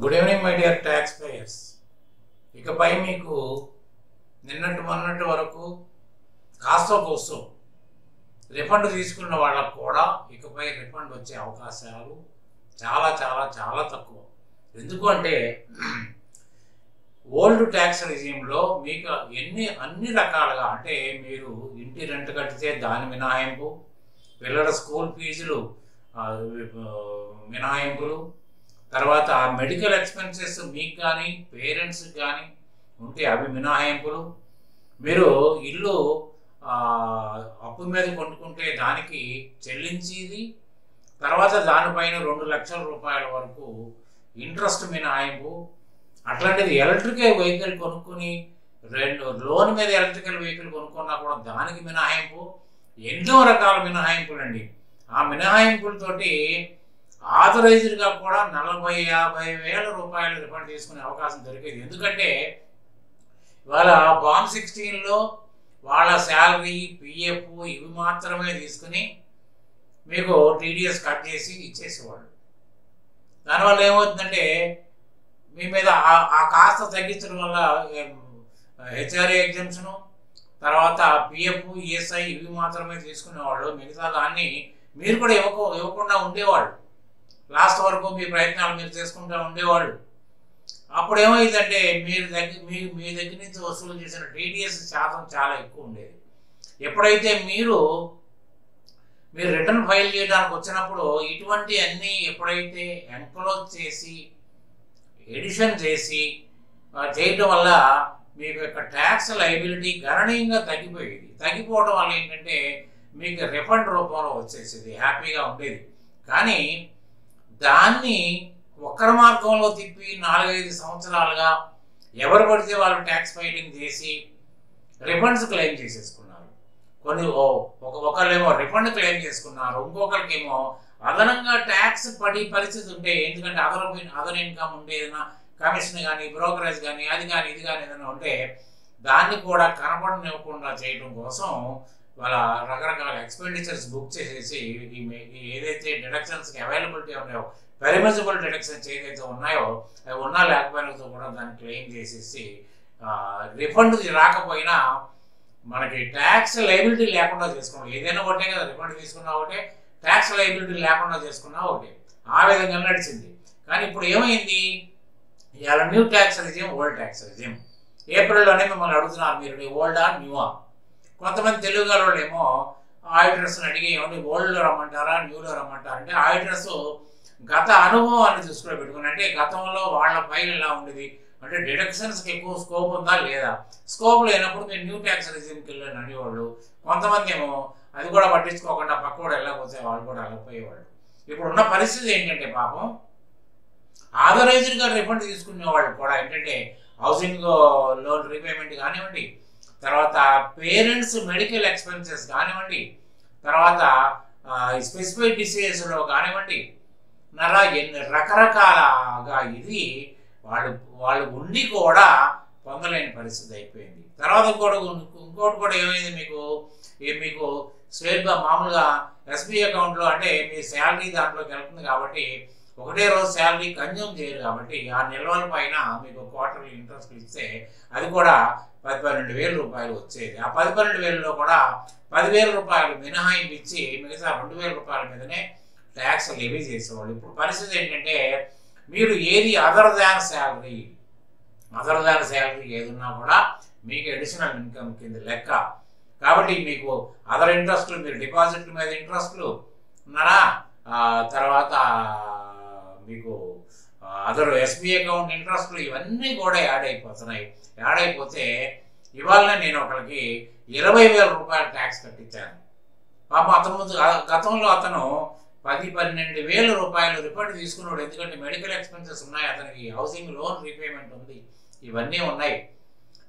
Good evening my dear tax payers. ఇకపై మీకు నిన్నటి మొన్నటి వరకు కాస్తో కోస్తో రిఫండ్ తీసుకున్న వాళ్ళకు కూడా ఇకపై రిఫండ్ వచ్చే అవకాశాలు చాలా చాలా చాలా తక్కువ. ఎందుకు అంటే ఓల్డ్ ట్యాక్స్ రిజీమ్లో మీకు అన్ని రకాలుగా అంటే మీరు ఇంటి రెంట్ కట్టితే దాని మినహాయింపు, పిల్లల స్కూల్ ఫీజులు మినహాయింపులు, తర్వాత మెడికల్ ఎక్స్పెన్సెస్ మీకు కానీ పేరెంట్స్కి కానీ ఉంటే అవి మినహాయింపులు, మీరు ఇల్లు అప్పు మీద కొనుక్కుంటే దానికి చెల్లించేది, తర్వాత దానిపైన 2 లక్షల రూపాయల వరకు ఇంట్రెస్ట్ మినహాయింపు. అట్లాంటిది ఎలక్ట్రికల్ వెహికల్ కొనుక్కుని లోన్ మీద ఎలక్ట్రికల్ వెహికల్ కొనుక్కున్నా కూడా దానికి మినహాయింపు. ఎన్నో రకాల మినహాయింపులు అండి. ఆ మినహాయింపులతోటి ఆథరైజ్డ్గా కూడా 40-50 వేల రూపాయలు రిఫండ్ తీసుకునే అవకాశం దొరికేది. ఎందుకంటే ఇవాళ ఫామ్ 16లో వాళ్ళ శాలరీ, పిఎఫ్ ఇవి మాత్రమే తీసుకుని మీకు టీడీఎస్ కట్ చేసి ఇచ్చేసేవాళ్ళు. దానివల్ల ఏమవుతుందంటే మీ మీద ఆ కాస్త తగ్గించడం వల్ల హెచ్ఆర్ఏ ఎగ్జామ్షను, తర్వాత పిఎఫ్, ఈఎస్ఐ ఇవి మాత్రమే తీసుకునేవాళ్ళు. మిగతా దాన్ని మీరు కూడా ఇవ్వకుండా ఉండేవాళ్ళు. లాస్ట్ వరకు మీ ప్రయత్నాలు మీరు చేసుకుంటూ ఉండేవాళ్ళు. అప్పుడు ఏమైందంటే మీ దగ్గర నుంచి వసూలు చేసిన టీడీఎస్ శాతం చాలా ఎక్కువ ఉండేది. ఎప్పుడైతే మీరు రిటర్న్ ఫైల్ చేయడానికి వచ్చినప్పుడు ఇటువంటి అన్నీ ఎప్పుడైతే ఎంక్లోజ్ చేసి ఎడిషన్ చేసి చేయటం వల్ల మీకు యొక్క ట్యాక్స్ లయబిలిటీ గణనీయంగా తగ్గిపోయేది. తగ్గిపోవడం వల్ల ఏంటంటే మీకు రిఫండ్ రూపంలో వచ్చేసేది, హ్యాపీగా ఉండేది. కానీ దాన్ని వక్ర మార్గంలో తిప్పి 4-5 సంవత్సరాలుగా ఎవరు పడితే వాళ్ళు ట్యాక్స్ ఫైలింగ్ చేసి రిఫండ్స్ క్లెయిమ్ చేసేసుకున్నారు. ఒకళ్ళేమో రిఫండ్ క్లెయిమ్ చేసుకున్నారు, ఇంకొకరికేమో అదనంగా ట్యాక్స్ పడి పరిస్థితి ఉంటే, ఎందుకంటే అదర్ ఇన్కమ్ ఉంటే ఏదైనా కమిషన్ కానీ, బ్రోకరేజ్ కానీ, అది కానీ ఇది కానీ ఏదైనా ఉంటే దాన్ని కూడా కనపడనివ్వకుండా చేయడం కోసం వాళ్ళ రకరకాల ఎక్స్పెండిచర్స్ బుక్ చేసేసి ఏదైతే డిడక్షన్స్కి అవైలబిలిటీ ఉన్నాయో, పెరిమిజిబుల్ డిడక్షన్స్ ఏదైతే ఉన్నాయో అవి ఉన్నా లేకపోయినా కూడా దాన్ని క్లెయిమ్ చేసేసి రిఫండ్ రాకపోయినా మనకి ట్యాక్స్ లయబిలిటీ లేకుండా చేసుకున్నాం. ఏదైనా ఒకటే కదా, రిఫండ్ తీసుకున్నా ఒకటే, ట్యాక్స్ లయబిలిటీ లేకుండా చేసుకున్నా ఒకటే. ఆ విధంగా నడిచింది. కానీ ఇప్పుడు ఏమైంది, ఇవాళ new tax regime, old tax regime. ఏప్రిల్లోనే మిమ్మల్ని అడుగుతున్నారు, మీరు ఓల్డా న్యూవా. కొంతమంది తెలుగు వాళ్ళు ఏమో ఆడిటర్స్ని అడిగి ఏమంటే ఓల్డ్లో రమ్మంటారా న్యూలో రమ్మంటారా అంటే, ఆడిటర్స్ గత అనుభవాన్ని దృష్టిలో పెట్టుకుని, అంటే గతంలో వాళ్ళ ఫైల్ ఎలా ఉండేది, అంటే డిడక్షన్స్కి ఎక్కువ స్కోప్ ఉందా లేదా, స్కోప్ లేనప్పుడు మీరు న్యూ ట్యాక్స్ రిజీమ్కి వెళ్ళని అనేవాళ్ళు. కొంతమంది ఏమో అది కూడా పట్టించుకోకుండా పక్కవాడు వెళ్ళకపోతే వాళ్ళు కూడా వెళ్ళిపోయేవాళ్ళు. ఇప్పుడు ఉన్న పరిస్థితి ఏంటంటే పాపం ఆథరైజ్డ్గా రిఫండ్ తీసుకునే వాళ్ళు కూడా ఏంటంటే హౌసింగ్ లోన్ రీపేమెంట్ కానివ్వండి, తర్వాత పేరెంట్స్ మెడికల్ ఎక్స్పెన్సెస్ కానివ్వండి, తర్వాత స్పెసిఫైడ్ డిసీజెస్లో కానివ్వండి, ఎన్ని రకరకాలుగా ఇది వాళ్ళు ఉండి కూడా పొందలేని పరిస్థితి అయిపోయింది. తర్వాత ఇంకోటి కూడా ఏమైంది, మీకు స్టేట్ మామూలుగా ఎస్బీ అకౌంట్లో అంటే మీ శాలరీ దాంట్లోకి వెళ్తుంది కాబట్టి ఒకటే రోజు శాలరీ కన్జ్యూమ్ చేయరు కాబట్టి ఆ నిల్వల పైన మీకు క్వార్టర్లీ ఇంట్రెస్ట్ ఇస్తే అది కూడా 10-12 వేల రూపాయలు వచ్చేది. ఆ 10-12 వేలలో కూడా 10,000 రూపాయలు మినహాయింపు ఇచ్చి మిగతా 2,000 రూపాయల మీదనే ట్యాక్స్ లెవీ చేసేవాళ్ళు. ఇప్పుడు పరిస్థితి ఏంటంటే మీరు ఏది అదర్ దాన్ శాలరీ ఏదున్నా కూడా మీకు అడిషనల్ ఇన్కమ్ కింద లెక్క. కాబట్టి మీకు అదర్ ఇంట్రెస్ట్లు, మీరు డిపాజిట్ల మీద ఇంట్రెస్ట్లు ఉన్నారా, తర్వాత మీకు అదర్ ఎస్బీ అకౌంట్ ఇంట్రెస్ట్లు ఇవన్నీ కూడా యాడ్ అయిపోతున్నాయి. యాడ్ అయిపోతే ఇవాళ నేను ఒకరికి 20,000 రూపాయలు ట్యాక్స్ కట్టించాను. పాప అతను ముందు గతంలో అతను 10-12 వేల రూపాయలు రిఫండ్ తీసుకున్నాడు. ఎందుకంటే మెడికల్ ఎక్స్పెన్సెస్ ఉన్నాయి, అతనికి హౌసింగ్ లోన్ రీపేమెంట్ ఉంది, ఇవన్నీ ఉన్నాయి.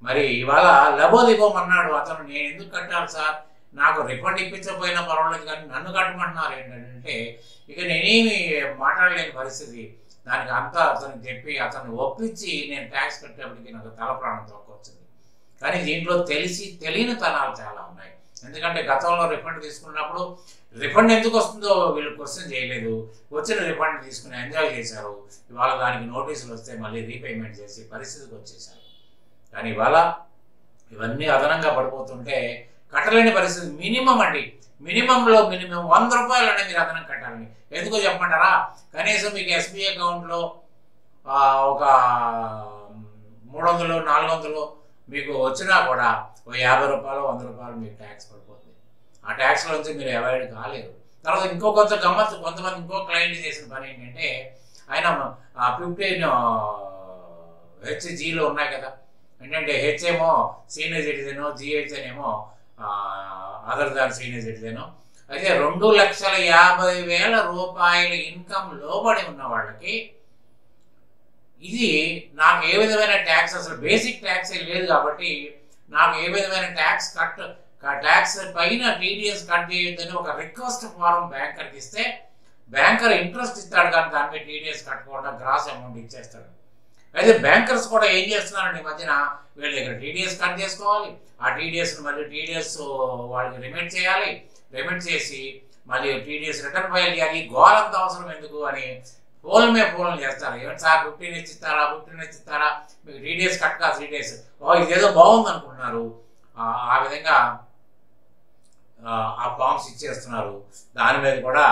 మరి ఇవాళ లబోదిగోమన్నాడు అతను. నేను ఎందుకు కట్టాలి సార్, నాకు రిఫండ్ ఇప్పించకపోయినా పర్వాలేదు కానీ నన్ను కట్టమంటున్నారు ఏంటంటే ఇక నేనేమి మాట్లాడలేని పరిస్థితి. దానికి అంతా అతనికి చెప్పి అతన్ని ఒప్పించి నేను ట్యాక్స్ కట్టేప్పటికి నాకు తల ప్రాణం తోకొచ్చింది. కానీ దీంట్లో తెలియని తనాలు చాలా ఉన్నాయి. ఎందుకంటే గతంలో రిఫండ్ తీసుకున్నప్పుడు రిఫండ్ ఎందుకు వస్తుందో వీళ్ళు క్వశ్చన్ చేయలేదు. వచ్చిన రిఫండ్ తీసుకుని ఎంజాయ్ చేశారు. ఇవాళ దానికి నోటీసులు వస్తే మళ్ళీ రీపేమెంట్ చేసి పరిస్థితికి వచ్చేసారు. కానీ ఇవాళ ఇవన్నీ అదనంగా పడిపోతుంటే కట్టలేని పరిస్థితి. మినిమం అండి, మినిమంలో మినిమం 100 రూపాయలు మీరు అదనం కట్టాలని. ఎందుకో చెప్పమంటారా? కనీసం మీకు ఎస్బీఐ అకౌంట్లో ఒక 300 400 మీకు వచ్చినా కూడా ఒక 50 రూపాయలు 100 రూపాయలు మీకు ట్యాక్స్ పడిపోతుంది. ఆ ట్యాక్స్లో నుంచి మీరు అవాయిడ్ కాలేరు. తర్వాత ఇంకో కొంతమంది ఇంకో క్లయింట్ చేసిన పని ఏంటంటే, ఆయన 15 HGలో ఉన్నాయి కదా, ఏంటంటే హెచ్ ఏమో సీనియర్ సిటిజన్, జిహెచ్ ఏమో అదర్ దాన్ సీనియర్ సిటిజన్. అయితే 2,50,000 రూపాయల ఇన్కమ్ లోబడి ఉన్న వాళ్ళకి ఇది నాకు ఏ విధమైన ట్యాక్స్, అసలు బేసిక్ ట్యాక్స్ లేదు కాబట్టి నాకు ఏ విధమైన ట్యాక్స్ పైన టీడీఎస్ కట్ చేయొద్దని ఒక రిక్వెస్ట్ ఫారం బ్యాంకర్కి ఇస్తే బ్యాంకర్ ఇంట్రెస్ట్ ఇస్తాడు, కానీ దాని మీద టీడీఎస్ కట్టకుండా గ్రాస్ అమౌంట్ ఇచ్చేస్తాడు. అయితే బ్యాంకర్స్ కూడా ఏం చేస్తున్నారండి, ఈ మధ్యన వీళ్ళ దగ్గర టీడీఎస్ కట్ చేసుకోవాలి, ఆ టీడీఎస్ని మళ్ళీ టీడీఎస్ వాళ్ళకి రిమిట్ చేయాలి, రిమిట్ చేసి మళ్ళీ టీడీఎస్ రిటర్న్ ఫైల్ చేయాలి. గోలంత అవసరం ఎందుకు అని ఫోన్లు చేస్తారు. ఏమంటే సార్ 15 ఇచ్చిస్తారా, మీకు టీడీఎస్ కట్ కాదు 3 days, ఇదేదో బాగుంది అనుకుంటున్నారు. ఆ విధంగా ఆ ఫామ్స్ ఇచ్చేస్తున్నారు. దాని మీద కూడా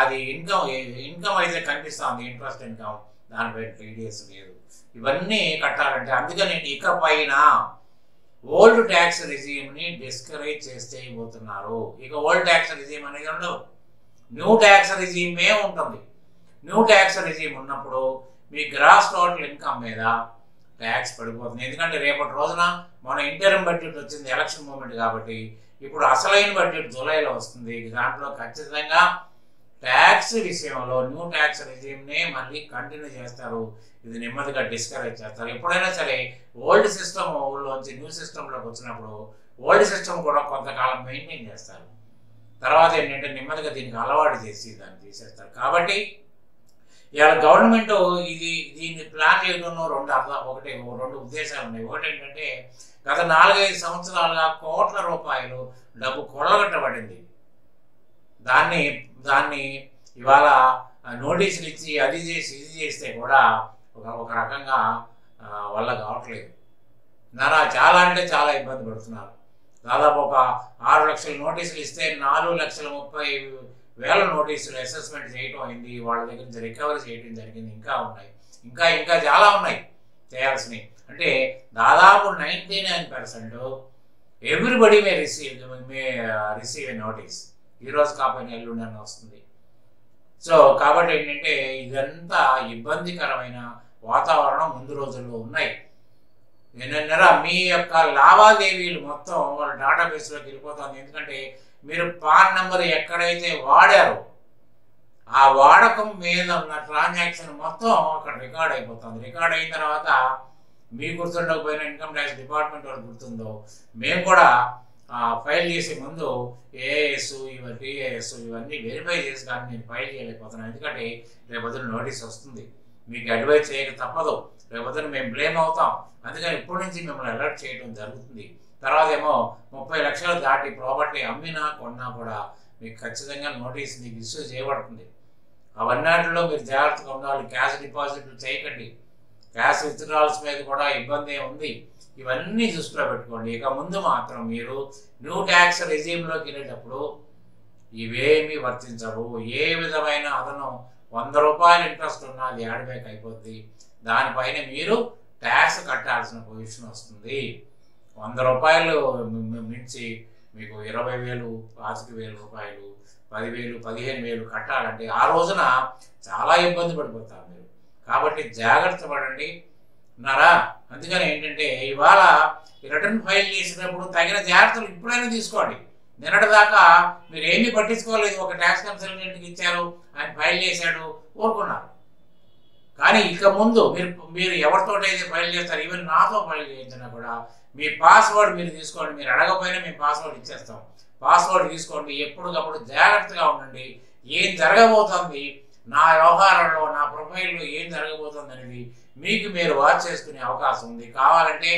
అది ఇన్కమ్ అయితే కనిపిస్తుంది, ఇంట్రెస్ట్ ఇన్కమ్, దానిపై టీడీఎస్ లేదు. ఇవన్నీ కట్టాలంటే అందుకని ఇకపైన ఓల్డ్ ట్యాక్స్ రిజీమ్ని డిస్కరేజ్ చేస్తే పోతున్నారు. ఇక ఓల్డ్ ట్యాక్స్ రిజీమ్ అనేది ఉండదు, న్యూ ట్యాక్స్ రిజీమే ఉంటుంది. న్యూ ట్యాక్స్ రిజీమ్ ఉన్నప్పుడు మీ గ్రాస్ టోటల్ ఇన్కమ్ మీద ట్యాక్స్ పడిపోతుంది. ఎందుకంటే రేపటి రోజున మన ఇంటర్మ్ బడ్జెట్ వచ్చింది ఎలక్షన్ మూమెంట్ కాబట్టి, ఇప్పుడు అసలైన బడ్జెట్ జూలైలో వస్తుంది. దాంట్లో ఖచ్చితంగా ట్యాక్స్ విషయంలో న్యూ ట్యాక్స్ రిజీమ్నే మళ్ళీ కంటిన్యూ చేస్తారు. ఇది నెమ్మదిగా డిస్కరేజ్ చేస్తారు. ఎప్పుడైనా సరే ఓల్డ్ సిస్టమ్లోంచి న్యూ సిస్టంలోకి వచ్చినప్పుడు ఓల్డ్ సిస్టమ్ కూడా కొంతకాలం మెయింటైన్ చేస్తారు. తర్వాత ఏంటంటే నెమ్మదిగా దీనికి అలవాటు చేసి దాన్ని తీసేస్తారు. కాబట్టి ఇవాళ గవర్నమెంట్ దీన్ని ప్లాన్ చేయడంలో రెండు ఉద్దేశాలు ఉన్నాయి. ఒకటి ఏంటంటే గత 4-5 సంవత్సరాలుగా కోట్ల రూపాయలు డబ్బు కొల్లగొట్టబడింది. దాన్ని ఇవాళ నోటీసులు ఇచ్చి అది చేసి ఇది చేస్తే కూడా ఒక రకంగా వల్ల కావట్లేదు. చాలా అంటే చాలా ఇబ్బంది పడుతున్నారు. దాదాపు ఒక 6 లక్షల నోటీసులు ఇస్తే 4,30,000 నోటీసులు అసెస్మెంట్ చేయడం అయింది. వాళ్ళ దగ్గర నుంచి రికవరీ చేయడం జరిగింది. ఇంకా ఉన్నాయి, ఇంకా చాలా ఉన్నాయి చేయాల్సినవి. అంటే దాదాపు 99% everybody May receive a notice. ఈరోజు కాకపోయినా ఎల్లుండని వస్తుంది. సో కాబట్టి ఏంటంటే ఇదంతా ఇబ్బందికరమైన వాతావరణం ముందు రోజుల్లో ఉన్నాయి. ఏంటంటారా, మీ యొక్క లావాదేవీలు మొత్తం వాళ్ళ డేటాబేస్లోకి వెళ్ళిపోతుంది. ఎందుకంటే మీరు పాన్ నెంబర్ ఎక్కడైతే వాడారో ఆ వాడకం మీద ఉన్న ట్రాన్సాక్షన్ మొత్తం అక్కడ రికార్డ్ అయిపోతుంది. రికార్డ్ అయిన తర్వాత మీకు గుర్తుండకపోయినా ఇన్కమ్ ట్యాక్స్ డిపార్ట్మెంట్ వాళ్ళు గుర్తుందో, మేము కూడా ఫైల్ చేసే ముందు ఏఎస్ టీఏఎస్ ఇవన్నీ వెరిఫై చేసి కానీ నేను ఫైల్ చేయలేకపోతున్నాను. ఎందుకంటే రేపొద్దున నోటీస్ వస్తుంది, మీకు అడ్వైజ్ చేయక తప్పదు, రేపొద్దున మేము బ్లేమ్ అవుతాం. అందుకని ఇప్పటి నుంచి మిమ్మల్ని అలర్ట్ చేయడం జరుగుతుంది. తర్వాత ఏమో 30 లక్షలు దాటి ప్రాపర్టీ అమ్మినా కొన్నా కూడా మీకు ఖచ్చితంగా నోటీస్ మీకు ఇష్యూ చేయబడుతుంది. అవన్నిటిలో మీరు జాగ్రత్తగా ఉండాలి. క్యాష్ డిపాజిట్లు చేయకండి, క్యాష్ విత్డ్రాల్స్ మీద కూడా ఇబ్బంది ఉంది. ఇవన్నీ దృష్టిలో పెట్టుకోండి. ఇక ముందు మాత్రం మీరు న్యూ ట్యాక్స్ రెజీమ్లోకి వెళ్ళేటప్పుడు ఇవేమీ వర్తించవు. ఏ విధమైన అదనం 100 రూపాయలు ఇంట్రెస్ట్ ఉన్నా అది యాడ్ బ్యాక్ అయిపోద్ది. దానిపైన మీరు ట్యాక్స్ కట్టాల్సిన పొజిషన్ వస్తుంది. 100 రూపాయలు మించి మీకు 20,000, 25,000 రూపాయలు, 10,000, 15,000 కట్టాలంటే ఆ రోజున చాలా ఇబ్బంది పడిపోతారు మీరు. కాబట్టి జాగ్రత్త పడండి ఉన్నారా. అందుకని ఏంటంటే ఇవాళ రిటర్న్ ఫైల్ చేసినప్పుడు తగిన జాగ్రత్తలు ఇప్పుడైనా తీసుకోండి. నిన్నటిదాకా మీరు ఏమీ పట్టించుకోలేదు. ఒక ట్యాక్స్ కన్సల్టెంట్కి ఇచ్చారు, ఆయన ఫైల్ చేశాడు, ఊరుకున్నారు. కానీ ఇక ముందు మీరు ఎవరితోటైతే ఫైల్ చేస్తారు, ఈవెన్ నాతో ఫైల్ చేయించినా కూడా మీ పాస్వర్డ్ మీరు తీసుకోండి. మీరు అడగకపోయినా మేము పాస్వర్డ్ ఇచ్చేస్తాం. పాస్వర్డ్ తీసుకోండి. ఎప్పటికప్పుడు జాగ్రత్తగా ఉండండి. ఏం జరగబోతుంది నా వ్యవహారంలో, నా ప్రొఫైల్లో ఏం జరగబోతుంది అనేది మీకు మీరు వాచ్ చేసుకునే అవకాశం ఉంది. కావాలంటే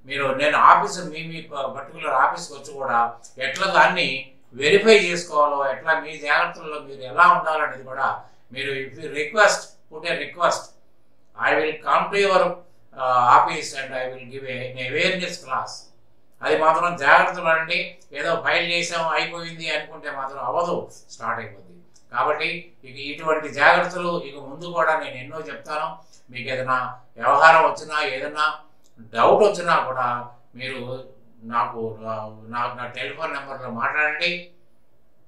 మీరు నేను ఆఫీసు మీ పర్టికులర్ ఆఫీస్కి వచ్చి కూడా ఎట్లా దాన్ని వెరిఫై చేసుకోవాలో, ఎట్లా మీ జాగ్రత్తల్లో మీరు ఎలా ఉండాలనేది కూడా మీరు if you request put a request, I will come to your office and I will give a awareness class. అది మాత్రం జాగ్రత్తలు అండి. ఏదో ఫైల్ చేసాం అయిపోయింది అనుకుంటే మాత్రం అవ్వదు, స్టార్ట్ అయిపోద్ది. కాబట్టి ఇక ఇటువంటి జాగ్రత్తలు ఇక ముందు కూడా నేను ఎన్నో చెప్తాను. మీకు ఏదైనా వ్యవహారం వచ్చినా, ఏదైనా డౌట్ వచ్చినా కూడా మీరు నాకు నా టెలిఫోన్ నెంబర్లో మాట్లాడండి.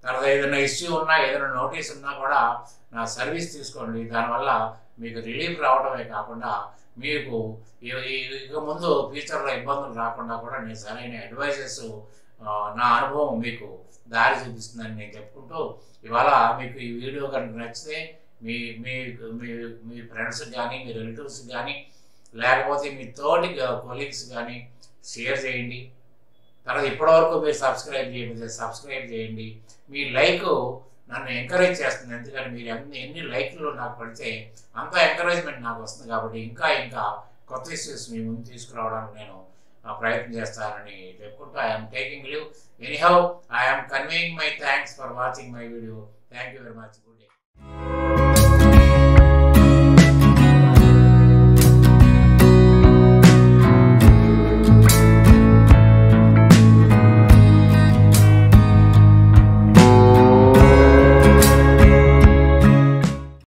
తర్వాత ఏదైనా ఇష్యూ ఉన్నా, ఏదైనా నోటీస్ ఉన్నా కూడా నా సర్వీస్ తీసుకోండి. దానివల్ల మీకు రిలీఫ్ రావడమే కాకుండా మీకు ఇక ముందు ఫ్యూచర్లో ఇబ్బందులు రాకుండా కూడా నేను సరైన అడ్వైజెస్, నా అనుభవం మీకు దారి చూపిస్తుందని నేను చెప్పుకుంటూ, ఇవాళ మీకు ఈ వీడియో కనుక నచ్చితే మీ మీ మీ ఫ్రెండ్స్కి కానీ, మీ రిలేటివ్స్కి కానీ, లేకపోతే మీ తోటి కొలీగ్స్ కానీ షేర్ చేయండి. తర్వాత ఇప్పటివరకు మీరు సబ్స్క్రైబ్ చేయకపోతే సబ్స్క్రైబ్ చేయండి. మీ లైక్ నన్ను ఎంకరేజ్ చేస్తుంది. ఎందుకంటే మీరు ఎన్ని లైక్లు నాకు పడితే అంత ఎంకరేజ్మెంట్ నాకు వస్తుంది. కాబట్టి ఇంకా కొత్త ఇష్యూస్ మీ ముందు తీసుకురావడానికి నేను ప్రయత్నం చేస్తానని చెప్పుకుంటూ I'm taking leave. Anyhow I'm conveying my thanks for watching my video. Thank you very much. Good day.